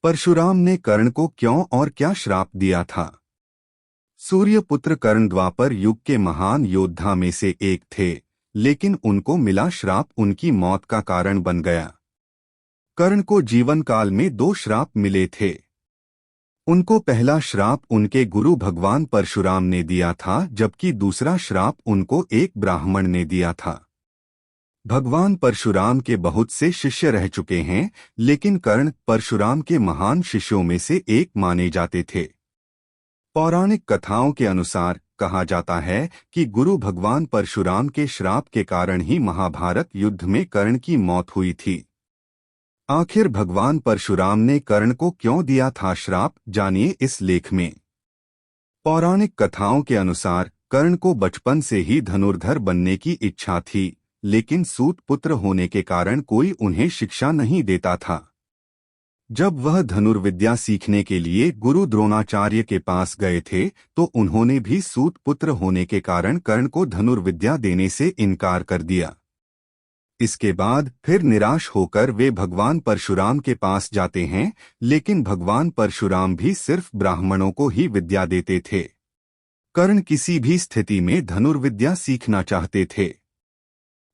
परशुराम ने कर्ण को क्यों और क्या श्राप दिया था? सूर्यपुत्र कर्ण द्वापर युग के महान योद्धा में से एक थे, लेकिन उनको मिला श्राप उनकी मौत का कारण बन गया। कर्ण को जीवन काल में 2 श्राप मिले थे। उनको पहला श्राप उनके गुरु भगवान परशुराम ने दिया था, जबकि दूसरा श्राप उनको एक ब्राह्मण ने दिया था। भगवान परशुराम के बहुत से शिष्य रह चुके हैं, लेकिन कर्ण परशुराम के महान शिष्यों में से एक माने जाते थे। पौराणिक कथाओं के अनुसार कहा जाता है कि गुरु भगवान परशुराम के श्राप के कारण ही महाभारत युद्ध में कर्ण की मौत हुई थी। आखिर भगवान परशुराम ने कर्ण को क्यों दिया था श्राप, जानिए इस लेख में। पौराणिक कथाओं के अनुसार कर्ण को बचपन से ही धनुर्धर बनने की इच्छा थी, लेकिन सूत पुत्र होने के कारण कोई उन्हें शिक्षा नहीं देता था। जब वह धनुर्विद्या सीखने के लिए गुरु द्रोणाचार्य के पास गए थे, तो उन्होंने भी सूत पुत्र होने के कारण कर्ण को धनुर्विद्या देने से इनकार कर दिया। इसके बाद फिर निराश होकर वे भगवान परशुराम के पास जाते हैं, लेकिन भगवान परशुराम भी सिर्फ ब्राह्मणों को ही विद्या देते थे। कर्ण किसी भी स्थिति में धनुर्विद्या सीखना चाहते थे,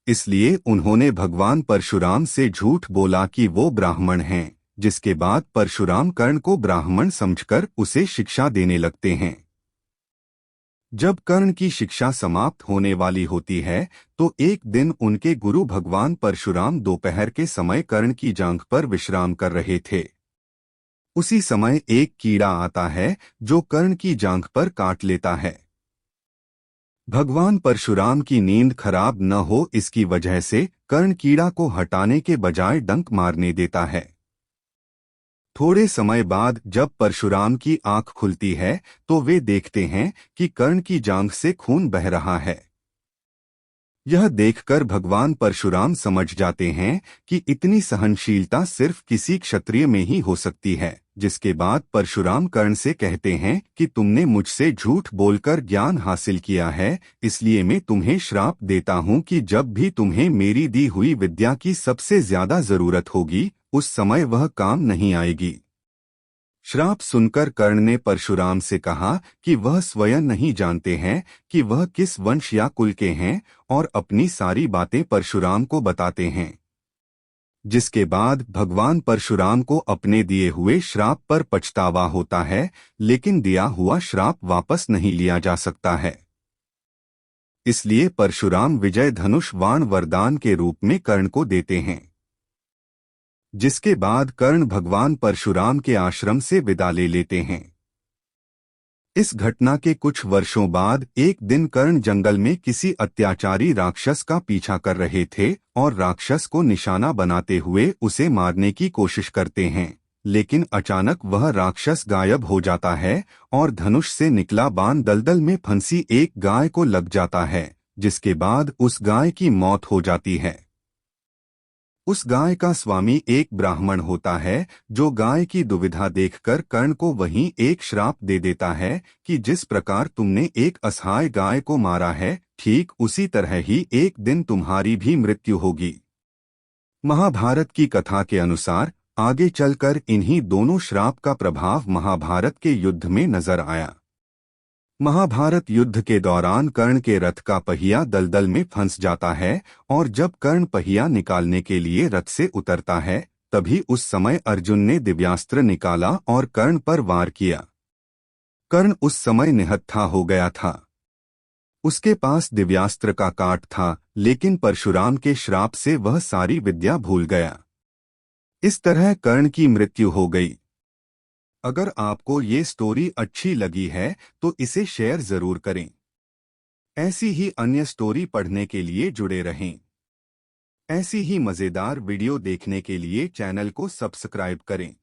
इसलिए उन्होंने भगवान परशुराम से झूठ बोला कि वो ब्राह्मण हैं, जिसके बाद परशुराम कर्ण को ब्राह्मण समझकर उसे शिक्षा देने लगते हैं। जब कर्ण की शिक्षा समाप्त होने वाली होती है, तो एक दिन उनके गुरु भगवान परशुराम दोपहर के समय कर्ण की जांघ पर विश्राम कर रहे थे। उसी समय एक कीड़ा आता है जो कर्ण की जांघ पर काट लेता है। भगवान परशुराम की नींद खराब न हो, इसकी वजह से कर्ण कीड़ा को हटाने के बजाय डंक मारने देता है। थोड़े समय बाद जब परशुराम की आंख खुलती है, तो वे देखते हैं कि कर्ण की जांघ से खून बह रहा है। यह देखकर भगवान परशुराम समझ जाते हैं कि इतनी सहनशीलता सिर्फ किसी क्षत्रिय में ही हो सकती है, जिसके बाद परशुराम कर्ण से कहते हैं कि तुमने मुझसे झूठ बोलकर ज्ञान हासिल किया है, इसलिए मैं तुम्हें श्राप देता हूँ कि जब भी तुम्हें मेरी दी हुई विद्या की सबसे ज्यादा जरूरत होगी, उस समय वह काम नहीं आएगी। श्राप सुनकर कर्ण ने परशुराम से कहा कि वह स्वयं नहीं जानते हैं कि वह किस वंश या कुल के हैं, और अपनी सारी बातें परशुराम को बताते हैं। जिसके बाद भगवान परशुराम को अपने दिए हुए श्राप पर पछतावा होता है, लेकिन दिया हुआ श्राप वापस नहीं लिया जा सकता है। इसलिए परशुराम विजय धनुष बाण वरदान के रूप में कर्ण को देते हैं। जिसके बाद कर्ण भगवान परशुराम के आश्रम से विदा ले लेते हैं। इस घटना के कुछ वर्षों बाद एक दिन कर्ण जंगल में किसी अत्याचारी राक्षस का पीछा कर रहे थे और राक्षस को निशाना बनाते हुए उसे मारने की कोशिश करते हैं, लेकिन अचानक वह राक्षस गायब हो जाता है और धनुष से निकला बाण दलदल में फंसी एक गाय को लग जाता है, जिसके बाद उस गाय की मौत हो जाती है। उस गाय का स्वामी एक ब्राह्मण होता है, जो गाय की दुविधा देखकर कर्ण को वहीं एक श्राप दे देता है कि जिस प्रकार तुमने एक असहाय गाय को मारा है, ठीक उसी तरह ही एक दिन तुम्हारी भी मृत्यु होगी। महाभारत की कथा के अनुसार आगे चलकर इन्हीं दोनों श्राप का प्रभाव महाभारत के युद्ध में नजर आया। महाभारत युद्ध के दौरान कर्ण के रथ का पहिया दलदल में फंस जाता है, और जब कर्ण पहिया निकालने के लिए रथ से उतरता है, तभी उस समय अर्जुन ने दिव्यास्त्र निकाला और कर्ण पर वार किया। कर्ण उस समय निहत्था हो गया था। उसके पास दिव्यास्त्र का काट था, लेकिन परशुराम के श्राप से वह सारी विद्या भूल गया। इस तरह कर्ण की मृत्यु हो गई। अगर आपको ये स्टोरी अच्छी लगी है तो इसे शेयर जरूर करें। ऐसी ही अन्य स्टोरी पढ़ने के लिए जुड़े रहें। ऐसी ही मजेदार वीडियो देखने के लिए चैनल को सब्सक्राइब करें।